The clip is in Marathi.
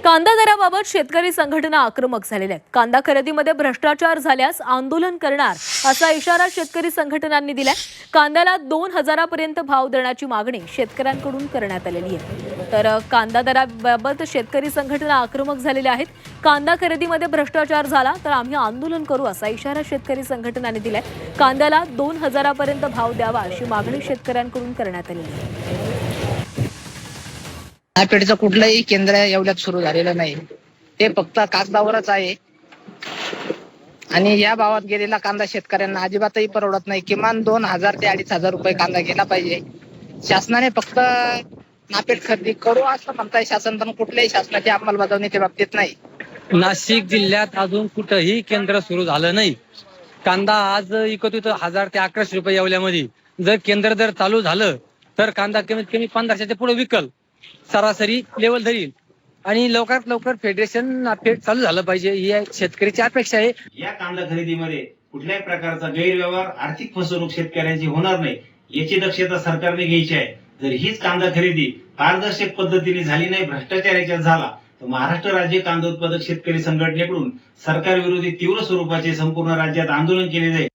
कांदा दराबाबत शेतकरी संघटना आक्रमक झालेल्या आहेत. कांदा खरेदीमध्ये भ्रष्टाचार झाल्यास आंदोलन करणार असा इशारा शेतकरी संघटनांनी दिलाय. कांद्याला 2,000 पर्यंत भाव देण्याची मागणी शेतकऱ्यांकडून करण्यात आलेली आहे. तर कांदा दराबाबत शेतकरी संघटना आक्रमक झालेल्या आहेत. कांदा खरेदीमध्ये भ्रष्टाचार झाला तर आम्ही आंदोलन करू असा इशारा शेतकरी संघटनांनी दिलाय. कांद्याला 2,000 पर्यंत भाव द्यावा अशी मागणी शेतकऱ्यांकडून करण्यात आलेली आहे. पेठचं कुठलंही केंद्र एवढ्यात सुरू झालेलं नाही. ते फक्त कागदावरच आहे आणि या भावात गेलेला कांदा शेतकऱ्यांना अजिबातही परवडत नाही. किमान 2,000 ते 2,500 रुपये कांदा गेला पाहिजे. शासनाने फक्त नापेठ खरेदी करू असं म्हणताय शासन, पण कुठल्याही शासनाची अंमलबजावणी त्या बाबतीत नाही. नाशिक जिल्ह्यात अजून कुठंही केंद्र सुरू झालं नाही. कांदा आज इकत होतं 1,000 ते 1,100 रुपये एवढ्यामध्ये. जर केंद्र जर चालू झालं तर कांदा कमीत कमी 1500च्या पुढे विकल, सरासरी लेवल धरील आणि लवकरात लवकर फेडरेशन नाफेड चालू झालं पाहिजे ही शेतकऱ्याची अपेक्षा आहे. या कांदा खरेदीमध्ये कुठल्याही प्रकारचा गैरव्यवहार, आर्थिक फसवणूक शेतकऱ्यांची होणार नाही याची दक्षता सरकारने घ्यायची आहे. जर हीच कांदा खरेदी पारदर्शक पद्धतीने झाली नाही, भ्रष्टाचार याच्यात झाला तर महाराष्ट्र राज्य कांदा उत्पादक शेतकरी संघटनेकडून सरकार विरोधी तीव्र स्वरूपाचे संपूर्ण राज्यात आंदोलन केले जाईल.